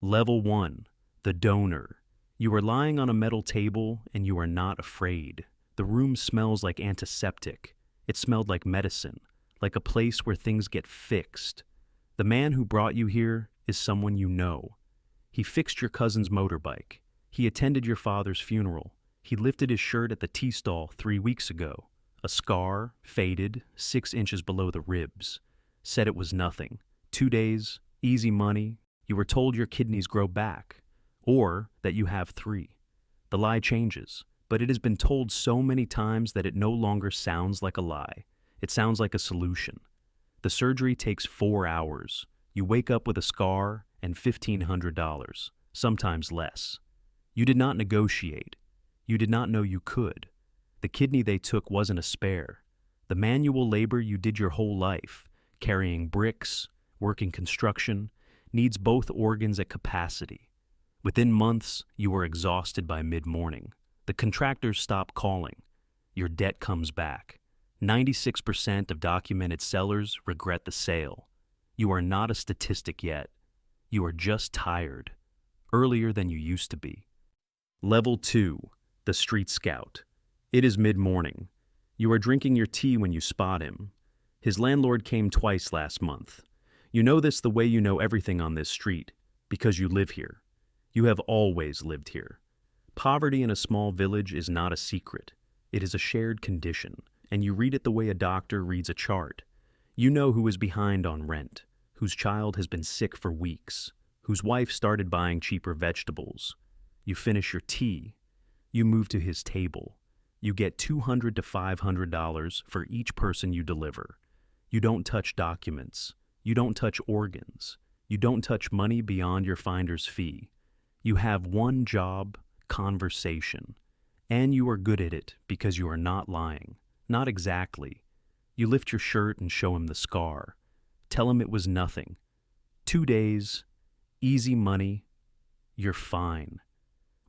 Level 1. The donor. You are lying on a metal table and you are not afraid. The room smells like antiseptic. It smelled like medicine, like a place where things get fixed. The man who brought you here is someone you know. He fixed your cousin's motorbike. He attended your father's funeral. He lifted his shirt at the tea stall 3 weeks ago. A scar, faded, 6 inches below the ribs. Said it was nothing. 2 days, easy money. You were told your kidneys grow back, or that you have 3. The lie changes, but it has been told so many times that it no longer sounds like a lie. It sounds like a solution. The surgery takes 4 hours. You wake up with a scar and $1,500, sometimes less. You did not negotiate. You did not know you could. The kidney they took wasn't a spare. The manual labor you did your whole life, carrying bricks, working construction, needs both organs at capacity. Within months, you were exhausted by mid-morning. The contractors stop calling. Your debt comes back. 96% of documented sellers regret the sale. You are not a statistic yet. You are just tired, earlier than you used to be. Level 2. The street scout. It is mid-morning. You are drinking your tea when you spot him. His landlord came twice last month. You know this the way you know everything on this street, because you live here. You have always lived here. Poverty in a small village is not a secret. It is a shared condition, and you read it the way a doctor reads a chart. You know who is behind on rent, whose child has been sick for weeks, whose wife started buying cheaper vegetables. You finish your tea. You move to his table. You get $200 to $500 for each person you deliver. You don't touch documents. You don't touch organs. You don't touch money beyond your finder's fee. You have one job, conversation. And you are good at it because you are not lying. Not exactly. You lift your shirt and show him the scar. Tell him it was nothing. 2 days, easy money, you're fine.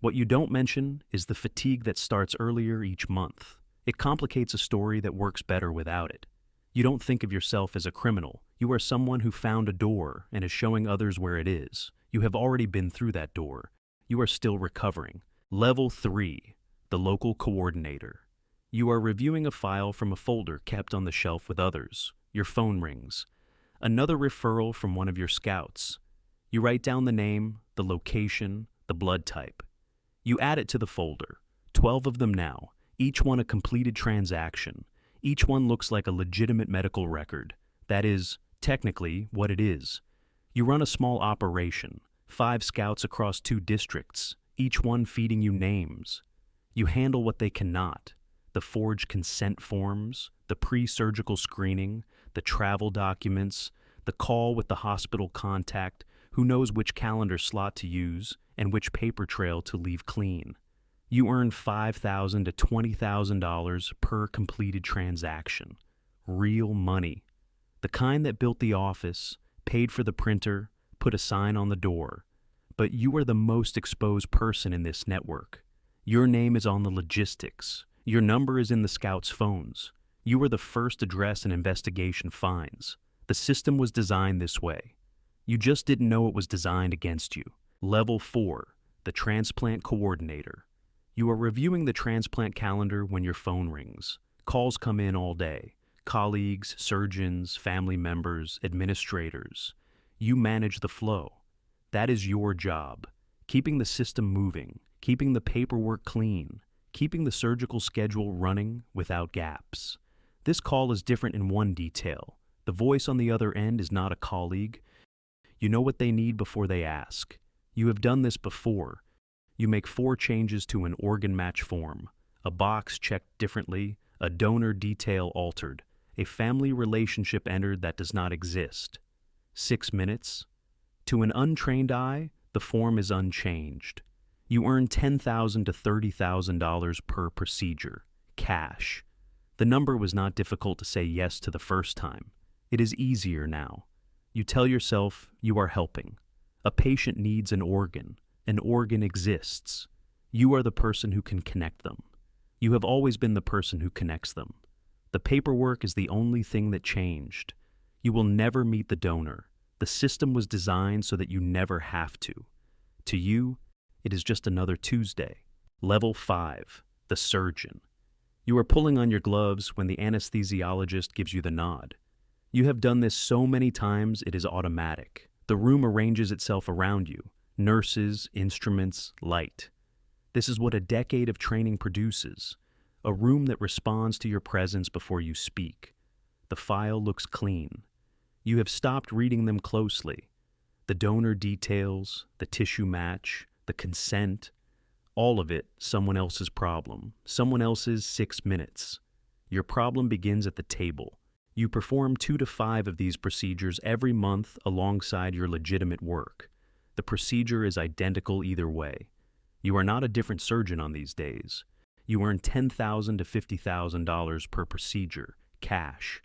What you don't mention is the fatigue that starts earlier each month. It complicates a story that works better without it. You don't think of yourself as a criminal. You are someone who found a door and is showing others where it is. You have already been through that door. You are still recovering. Level 3. The local coordinator. You are reviewing a file from a folder kept on the shelf with others. Your phone rings. Another referral from one of your scouts. You write down the name, the location, the blood type. You add it to the folder. 12 of them now, each one a completed transaction. Each one looks like a legitimate medical record. That is, technically, what it is. You run a small operation, 5 scouts across 2 districts, each one feeding you names. You handle what they cannot. The forged consent forms, the pre-surgical screening, the travel documents, the call with the hospital contact who knows which calendar slot to use and which paper trail to leave clean. You earn $5,000 to $20,000 per completed transaction. Real money. The kind that built the office, paid for the printer, put a sign on the door. But you are the most exposed person in this network. Your name is on the logistics. Your number is in the scouts' phones. You are the first address an investigation finds. The system was designed this way. You just didn't know it was designed against you. Level 4. The transplant coordinator. You are reviewing the transplant calendar when your phone rings. Calls come in all day. Colleagues, surgeons, family members, administrators. You manage the flow. That is your job. Keeping the system moving, keeping the paperwork clean, keeping the surgical schedule running without gaps. This call is different in one detail. The voice on the other end is not a colleague. You know what they need before they ask. You have done this before. You make 4 changes to an organ match form, a box checked differently, a donor detail altered, a family relationship entered that does not exist. 6 minutes. To an untrained eye, the form is unchanged. You earn $10,000 to $30,000 per procedure, cash. The number was not difficult to say yes to the first time. It is easier now. You tell yourself you are helping. A patient needs an organ. An organ exists. You are the person who can connect them. You have always been the person who connects them. The paperwork is the only thing that changed. You will never meet the donor. The system was designed so that you never have to. To you, it is just another Tuesday. Level 5, the surgeon. You are pulling on your gloves when the anesthesiologist gives you the nod. You have done this so many times it is automatic. The room arranges itself around you. Nurses, instruments, light. This is what a decade of training produces. A room that responds to your presence before you speak. The file looks clean. You have stopped reading them closely. The donor details, the tissue match, the consent, all of it someone else's problem, someone else's 6 minutes. Your problem begins at the table. You perform 2 to 5 of these procedures every month alongside your legitimate work. The procedure is identical either way. You are not a different surgeon on these days. You earn $10,000 to $50,000 per procedure, cash,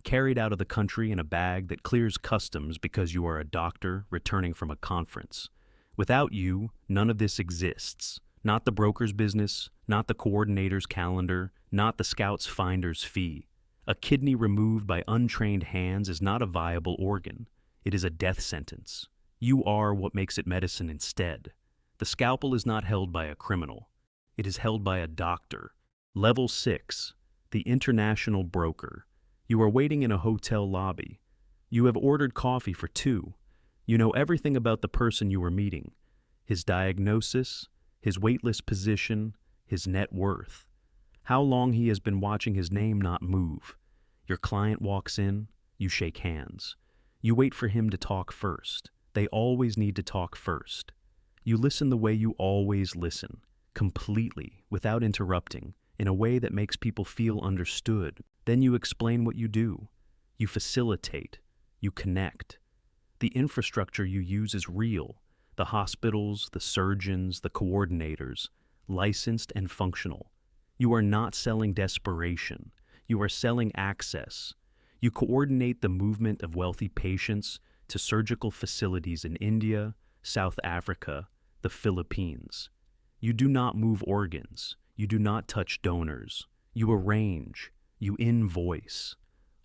carried out of the country in a bag that clears customs because you are a doctor returning from a conference. Without you, none of this exists. Not the broker's business, not the coordinator's calendar, not the scout's finder's fee. A kidney removed by untrained hands is not a viable organ. It is a death sentence. You are what makes it medicine instead. The scalpel is not held by a criminal. It is held by a doctor. Level 6, the international broker. You are waiting in a hotel lobby. You have ordered coffee for 2. You know everything about the person you are meeting. His diagnosis, his waitlist position, his net worth. How long he has been watching his name not move. Your client walks in, you shake hands. You wait for him to talk first. They always need to talk first. You listen the way you always listen, completely, without interrupting, in a way that makes people feel understood. Then you explain what you do. You facilitate. You connect. The infrastructure you use is real. The hospitals, the surgeons, the coordinators, licensed and functional. You are not selling desperation. You are selling access. You coordinate the movement of wealthy patients to surgical facilities in India, South Africa, the Philippines. You do not move organs. You do not touch donors. You arrange. You invoice.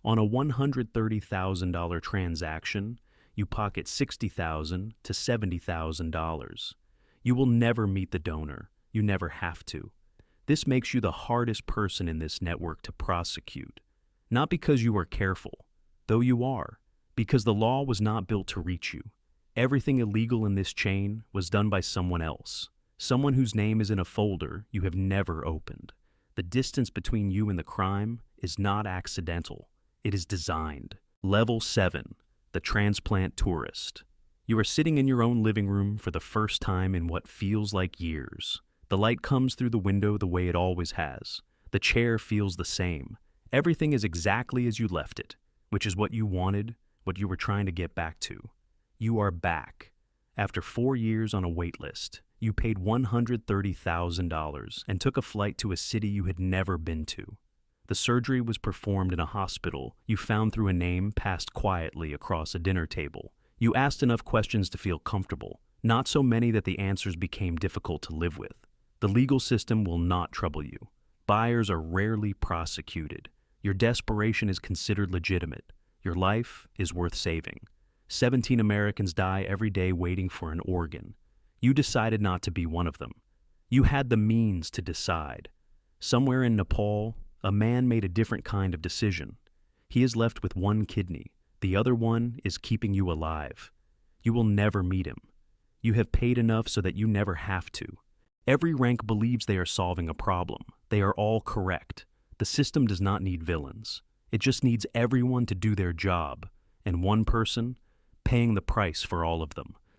On a $130,000 transaction, you pocket $60,000 to $70,000. You will never meet the donor. You never have to. This makes you the hardest person in this network to prosecute. Not because you are careful, though you are, because the law was not built to reach you. Everything illegal in this chain was done by someone else, someone whose name is in a folder you have never opened. The distance between you and the crime is not accidental. It is designed. Level 7, the transplant tourist. You are sitting in your own living room for the first time in what feels like years. The light comes through the window the way it always has. The chair feels the same. Everything is exactly as you left it, which is what you wanted, what you were trying to get back to. You are back. After 4 years on a wait list, you paid $130,000 and took a flight to a city you had never been to. The surgery was performed in a hospital you found through a name passed quietly across a dinner table. You asked enough questions to feel comfortable, not so many that the answers became difficult to live with. The legal system will not trouble you. Buyers are rarely prosecuted. Your desperation is considered legitimate. Your life is worth saving. 17 Americans die every day waiting for an organ. You decided not to be one of them. You had the means to decide. Somewhere in Nepal, a man made a different kind of decision. He is left with 1 kidney. The other one is keeping you alive. You will never meet him. You have paid enough so that you never have to. Every rank believes they are solving a problem. They are all correct. The system does not need villains. It just needs everyone to do their job, and one person paying the price for all of them.